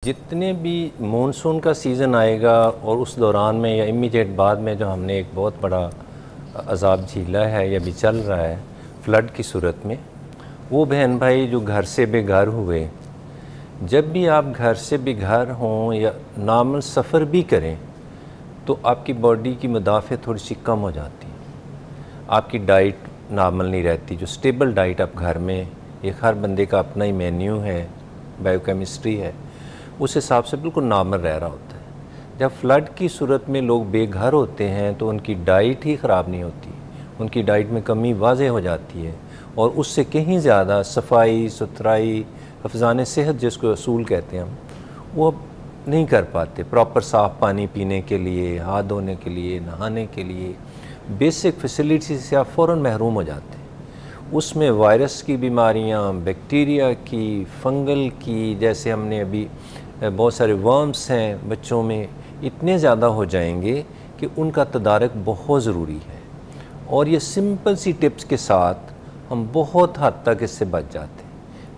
जितने भी मॉनसून का सीज़न आएगा और उस दौरान में या इमीडिएट बाद में जो हमने एक बहुत बड़ा अजाब झीला है या भी चल रहा है फ्लड की सूरत में, वो बहन भाई जो घर से बेघर हुए, जब भी आप घर से बेघर हों या नॉर्मल सफ़र भी करें तो आपकी बॉडी की मुदाफ़त थोड़ी सी कम हो जाती है। आपकी डाइट नॉर्मल नहीं रहती। जो स्टेबल डाइट आप घर में, एक हर बंदे का अपना ही मेन्यू है, बायोकेमिस्ट्री है, उस हिसाब से बिल्कुल नॉर्मल रह रहा होता है। जब फ्लड की सूरत में लोग बेघर होते हैं तो उनकी डाइट ही ख़राब नहीं होती, उनकी डाइट में कमी वाज़ेह हो जाती है और उससे कहीं ज़्यादा सफाई सुथराई, हफ्ज़ान सेहत जिसको असूल कहते हैं हम, वो अब नहीं कर पाते। प्रॉपर साफ़ पानी पीने के लिए, हाथ धोने के लिए, नहाने के लिए, बेसिक फैसिलिटी से आप फ़ौरन महरूम हो जाते हैं। उसमें वायरस की बीमारियां, बैक्टीरिया की, फंगल की, जैसे हमने अभी बहुत सारे वर्म्स हैं बच्चों में, इतने ज़्यादा हो जाएंगे कि उनका तदारक बहुत ज़रूरी है। और ये सिंपल सी टिप्स के साथ हम बहुत हद तक इससे बच जाते हैं।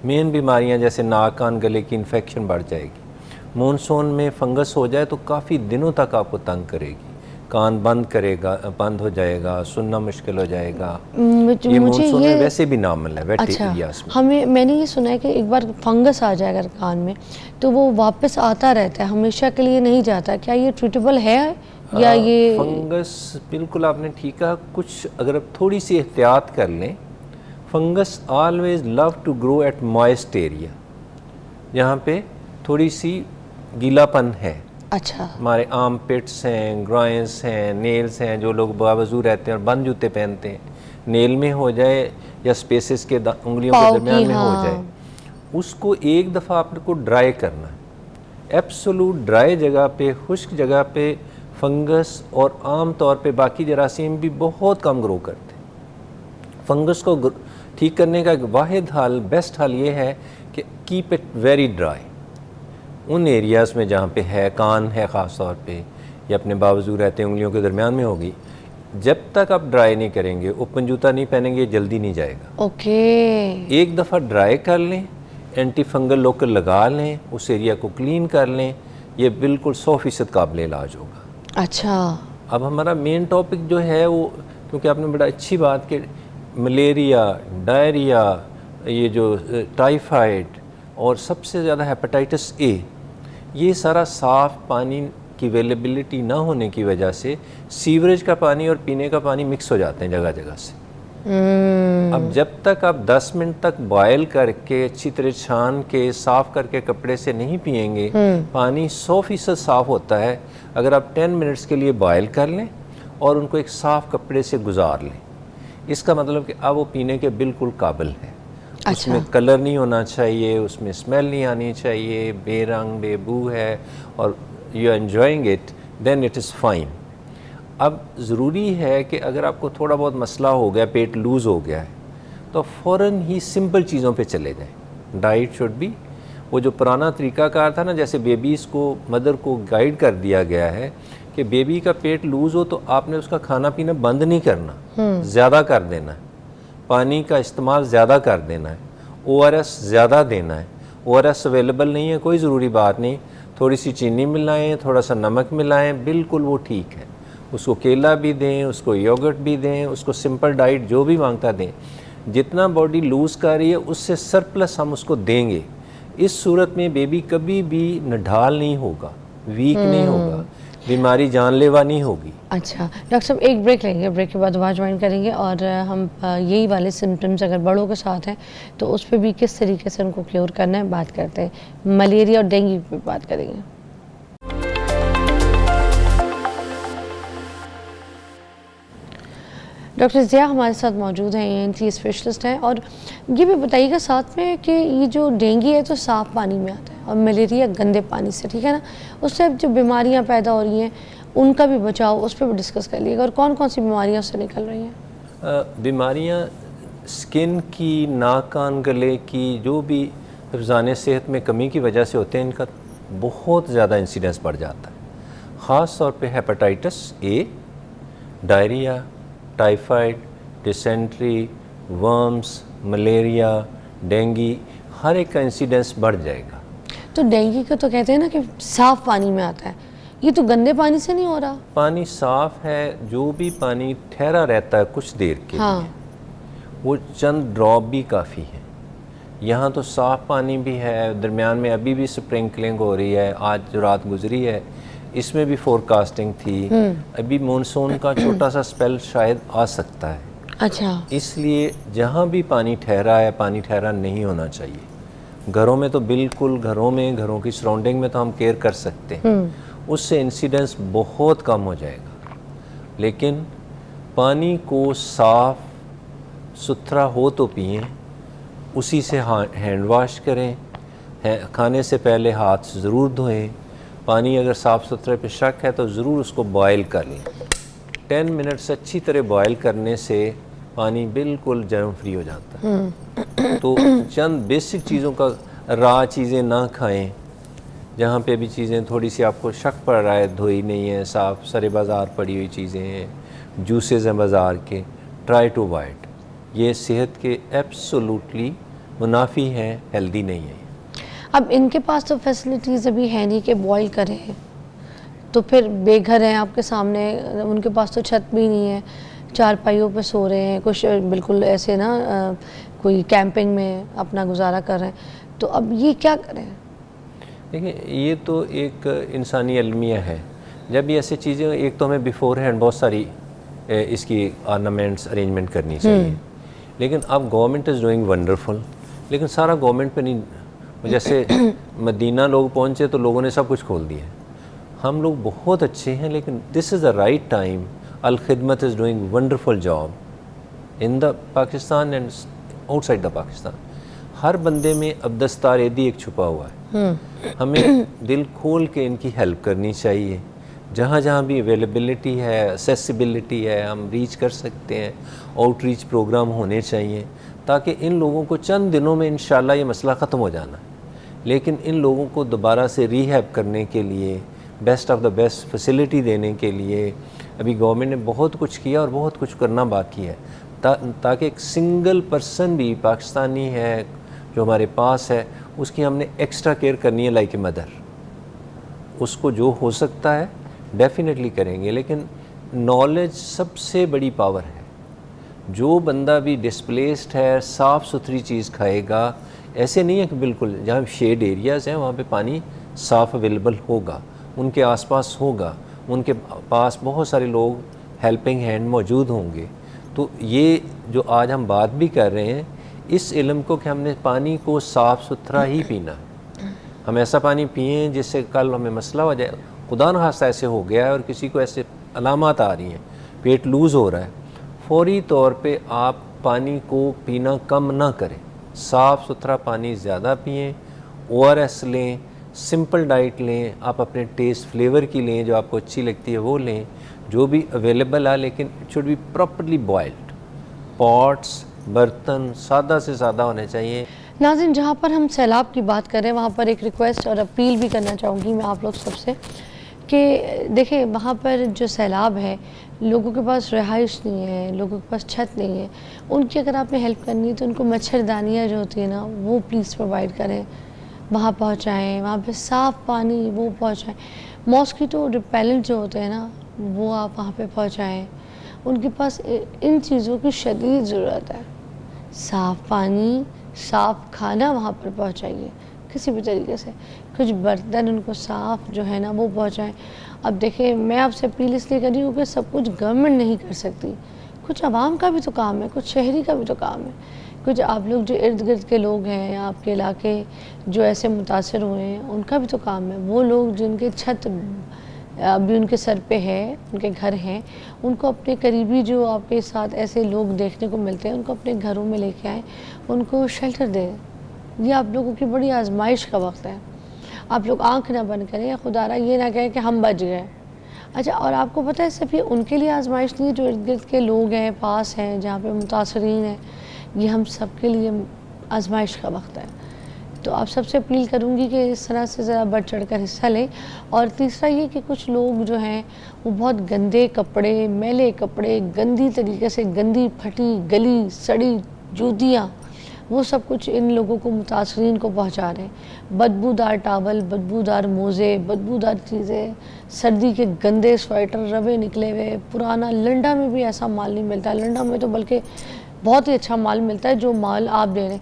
मेन बीमारियां जैसे नाक कान गले की इन्फेक्शन बढ़ जाएगी। मॉनसून में फंगस हो जाए तो काफ़ी दिनों तक आपको तंग करेगी, कान बंद हो जाएगा, सुनना मुश्किल हो जाएगा। ये मॉनसून में वैसे भी नॉर्मल है वेट एरियाज में। मैंने ये सुना है कि एक बार फंगस आ जाए अगर कान में तो वो वापस आता रहता है, हमेशा के लिए नहीं जाता। क्या ये ट्रीटेबल है या ये फंगस? बिल्कुल आपने ठीक कहा। कुछ अगर आप थोड़ी सी एहतियात कर लें, fungus always love to grow at moist area, जहाँ पे थोड़ी सी गीलापन है। अच्छा, हमारे आर्म पिट्स हैं, ग्रॉइंस हैं, नेल्स हैं, जो लोग बावजू रहते हैं और बंद जूते पहनते हैं, नेल में हो जाए या स्पेसेस के उंगलियों के दरमियान में हो जाए, उसको एक दफ़ा आपको ड्राई करना है। एब्सोलूट ड्राई जगह पे, खुश्क जगह पे फंगस और आम तौर पे बाकी जरासीम भी बहुत कम ग्रो करते हैं। फंगस को ठीक करने का एक वाहिद हल, बेस्ट हल ये है कि कीप इट वेरी ड्राई। उन एरियाज़ में जहाँ पे है, कान है ख़ास तौर पे, या अपने बावजू रहते हैं उंगलियों के दरमियान में होगी, जब तक आप ड्राई नहीं करेंगे, ओपन जूता नहीं पहनेंगे, जल्दी नहीं जाएगा। ओके। एक दफ़ा ड्राई कर लें, एंटी फंगल लोकल लगा लें, उस एरिया को क्लीन कर लें, ये बिल्कुल 100% काबिल इलाज होगा। अच्छा, अब हमारा मेन टॉपिक जो है वो, क्योंकि आपने बड़ा अच्छी बात कि मलेरिया, डायरिया, ये जो टाइफाइड और सबसे ज़्यादा हेपेटाइटिस ए, ये सारा साफ़ पानी की अवेलेबिलिटी ना होने की वजह से सीवरेज का पानी और पीने का पानी मिक्स हो जाते हैं जगह जगह से। अब जब तक आप 10 मिनट तक बॉयल करके अच्छी तरह छान के साफ़ करके कपड़े से नहीं पिएंगे, पानी 100% साफ़ होता है अगर आप 10 मिनट्स के लिए बॉयल कर लें और उनको एक साफ़ कपड़े से गुजार लें। इसका मतलब कि अब वो पीने के बिल्कुल काबिल है। अच्छा। उसमें कलर नहीं होना चाहिए, उसमें स्मेल नहीं आनी चाहिए, बेरंग बेबू है और you enjoying it, then it is fine. अब ज़रूरी है कि अगर आपको थोड़ा बहुत मसला हो गया, पेट लूज़ हो गया है, तो फ़ौरन ही सिंपल चीज़ों पे चले जाएं। डाइट शुड बी, वो जो पुराना तरीक़ाकार था ना, जैसे बेबीज़ को, मदर को गाइड कर दिया गया है कि बेबी का पेट लूज़ हो तो आपने उसका खाना पीना बंद नहीं करना, ज़्यादा कर देना है, पानी का इस्तेमाल ज़्यादा कर देना है, ORS ज़्यादा देना है। ORS अवेलेबल नहीं है, कोई ज़रूरी बात नहीं, थोड़ी सी चीनी मिलाएं, थोड़ा सा नमक मिलाएं, बिल्कुल वो ठीक है। उसको केला भी दें, उसको योगर्ट भी दें, उसको सिंपल डाइट जो भी मांगता दें। जितना बॉडी लूज़ कर रही है उससे सरप्लस हम उसको देंगे। इस सूरत में बेबी कभी भी नढाल नहीं होगा, वीक नहीं होगा, बीमारी जानलेवा नहीं होगी। अच्छा डॉक्टर साहब, एक ब्रेक लेंगे, ब्रेक के बाद दोबारा ज्वाइन करेंगे और हम यही वाले सिम्टम्स अगर बड़ों के साथ हैं तो उस पर भी किस तरीके से उनको क्योर करना है बात करते हैं। मलेरिया और डेंगू पे बात करेंगे। डॉक्टर ज़िया हमारे साथ मौजूद हैं, ENT स्पेशलिस्ट हैं, और ये भी बताइएगा साथ में कि ये जो डेंगू है तो साफ़ पानी में आता है और मलेरिया गंदे पानी से, ठीक है ना, उससे जो बीमारियां पैदा हो रही हैं उनका भी बचाव, उस पर भी डिस्कस कर लीजिएगा और कौन कौन सी बीमारियां उससे निकल रही हैं। बीमारियां स्किन की, नाक कान गले की, जो भी हिफ़्ज़ान सेहत में कमी की वजह से होते हैं, इनका बहुत ज़्यादा इंसिडेंस बढ़ जाता है। ख़ास तौर पे hepatitis A, diarrhoea, typhoid, dysentery, worms, malaria, dengue, हर एक का इंसिडेंस बढ़ जाएगा। तो डेंगू का तो कहते हैं ना कि साफ़ पानी में आता है, ये तो गंदे पानी से नहीं हो रहा। पानी साफ़ है, जो भी पानी ठहरा रहता है कुछ देर के हाँ। लिए, वो चंद ड्रॉप भी काफ़ी है। यहाँ तो साफ़ पानी भी है, दरमियान में अभी भी स्प्रिंकलिंग हो रही है। आज जो रात गुजरी है इसमें भी फोरकास्टिंग थी, अभी मानसून का छोटा सा स्पेल शायद आ सकता है। अच्छा। इसलिए जहाँ भी पानी ठहरा है, पानी ठहरा नहीं होना चाहिए। घरों में तो बिल्कुल, घरों की सराउंडिंग में तो हम केयर कर सकते हैं, उससे इंसिडेंस बहुत कम हो जाएगा। लेकिन पानी को साफ़ सुथरा हो तो पिएं, उसी से हैंड वॉश करें, खाने से पहले हाथ ज़रूर धोएं। पानी अगर साफ़ सुथरे पे शक है तो ज़रूर उसको बॉयल कर लें। 10 मिनट्स अच्छी तरह बॉयल करने से पानी बिल्कुल जर्म फ्री हो जाता है। तो चंद बेसिक चीज़ों का, राह चीज़ें ना खाएं। जहाँ पे भी चीज़ें थोड़ी सी आपको शक पड़ रहा है धोई नहीं है, साफ़ सरे बाज़ार पड़ी हुई चीज़ें हैं, जूसेस हैं बाज़ार के, ट्राई टू अवॉइड। ये सेहत के एब्सोल्युटली मुनाफी हैं, हेल्दी नहीं है। अब इनके पास तो फैसिलिटीज़ अभी है नहीं कि बॉयल करें, तो फिर बेघर हैं आपके सामने, उनके पास तो छत भी नहीं है, चारपाइयों पे सो रहे हैं, कुछ बिल्कुल ऐसे ना कोई कैंपिंग में अपना गुजारा कर रहे हैं। तो अब ये क्या करें? देखिए, ये तो एक इंसानी अलमिया है। जब ये ऐसी चीज़ें, एक तो हमें बिफोर हैंड बहुत सारी इसकी आर्नामेंट्स अरेंजमेंट करनी चाहिए। लेकिन अब गवर्नमेंट इज़ डूइंग वंडरफुल, लेकिन सारा गवर्नमेंट पे नहीं। जैसे मदीना लोग पहुँचे तो लोगों ने सब कुछ खोल दिया। हम लोग बहुत अच्छे हैं, लेकिन this is the right time. Al Khidmat is doing wonderful job in the Pakistan and outside the Pakistan. हर बंदे में अब दस्तार एदी एक छुपा हुआ है। हमें दिल खोल के इनकी हेल्प करनी चाहिए। जहाँ जहाँ भी अवेलेबिलिटी है, एक्सेसिबिलिटी है, हम रीच कर सकते हैं। आउटरीच प्रोग्राम होने चाहिए ताकि इन लोगों को चंद दिनों में इंशाल्लाह ये मसला ख़त्म हो जाना है। लेकिन इन लोगों को दोबारा से रीहैब करने के लिए, best of the best facility देने के लिए अभी गवर्नमेंट ने बहुत कुछ किया और बहुत कुछ करना बाकी है, ताकि एक सिंगल पर्सन भी पाकिस्तानी है जो हमारे पास है, उसकी हमने एक्स्ट्रा केयर करनी है, लाइक ए मदर। उसको जो हो सकता है डेफिनेटली करेंगे। लेकिन नॉलेज सबसे बड़ी पावर है। जो बंदा भी डिस्प्लेस्ड है, साफ़ सुथरी चीज़ खाएगा। ऐसे नहीं है कि बिल्कुल, जहाँ शेड एरियाज़ हैं वहाँ पे पानी साफ़ अवेलेबल होगा, उनके आसपास होगा, उनके पास बहुत सारे लोग हेल्पिंग हैंड मौजूद होंगे। तो ये जो आज हम बात भी कर रहे हैं, इस इल्म को कि हमने पानी को साफ़ सुथरा ही पीना है। हम ऐसा पानी पिएँ जिससे कल हमें मसला हो जाए। खुदा न खास्ता ऐसे हो गया है और किसी को ऐसे अलामत आ रही हैं, पेट लूज़ हो रहा है, फौरी तौर पे आप पानी को पीना कम ना करें, साफ़ सुथरा पानी ज़्यादा पिएँ। ORS लें, सिंपल डाइट लें, आप अपने टेस्ट फ्लेवर की लें, जो आपको अच्छी लगती है वो लें, जो भी अवेलेबल है, लेकिन it should be properly boiled. Pots, बर्तन सादा से सादा होने चाहिए। नाज़रीन, जहाँ पर हम सैलाब की बात करें वहाँ पर एक रिक्वेस्ट और अपील भी करना चाहूँगी मैं आप लोग सबसे कि देखिए, वहाँ पर जो सैलाब है, लोगों के पास रिहाइश नहीं है, लोगों के पास छत नहीं है, उनकी अगर आपने हेल्प करनी है तो उनको मच्छरदानियाँ जो होती है ना, वो प्लीज़ प्रोवाइड करें, वहाँ पहुँचाएँ, वहाँ पे साफ़ पानी वो पहुँचाएँ। मॉस्किटो रिपेलेंट जो होते हैं ना, वो आप वहाँ पे पहुँचाएँ। उनके पास इन चीज़ों की शदीद ज़रूरत है। साफ़ पानी, साफ़ खाना वहाँ पर पहुँचाइए किसी भी तरीके से। कुछ बर्तन उनको साफ़ जो है ना वो पहुँचाएँ। अब देखिए, मैं आपसे अपील इसलिए कर रही हूँ कि सब कुछ गवर्नमेंट नहीं कर सकती, कुछ आवाम का भी तो काम है, कुछ शहरी का भी तो काम है, कुछ आप लोग जो इर्द गिर्द के लोग हैं, आपके इलाके जो ऐसे मुतासर हुए हैं, उनका भी तो काम है। वो लोग जिनके छत अभी उनके सर पे है, उनके घर हैं, उनको अपने करीबी जो आपके साथ ऐसे लोग देखने को मिलते हैं, उनको अपने घरों में लेके आएँ, उनको शेल्टर दें। ये आप लोगों की बड़ी आजमाइश का वक्त है। आप लोग आंख ना बंद करें या खुदारा ये ना कहें कि हम बच गए। अच्छा, और आपको पता है सिर्फ ये उनके लिए आजमाइश नहीं है जो इर्द गिर्द के लोग हैं, पास हैं, जहाँ पे मुतासरीन हैं, ये हम सब के लिए आजमाइश का वक्त है। तो आप सबसे अपील करूँगी कि इस तरह से ज़रा बढ़ चढ़ कर हिस्सा लें। और तीसरा ये कि कुछ लोग जो हैं वो बहुत गंदे कपड़े, मैले कपड़े, गंदी तरीके से, गंदी फटी गली सड़ी जूतियाँ वो सब कुछ इन लोगों को, मुतासरीन को पहुंचा रहे हैं। बदबूदार टावल, बदबूदार मोज़े, बदबूदार चीज़ें, सर्दी के गंदे स्वेटर, रबे निकले हुए, पुराना। लंडा में भी ऐसा माल नहीं मिलता है, लंडा में तो बल्कि बहुत ही अच्छा माल मिलता है जो माल आप दे रहे हैं।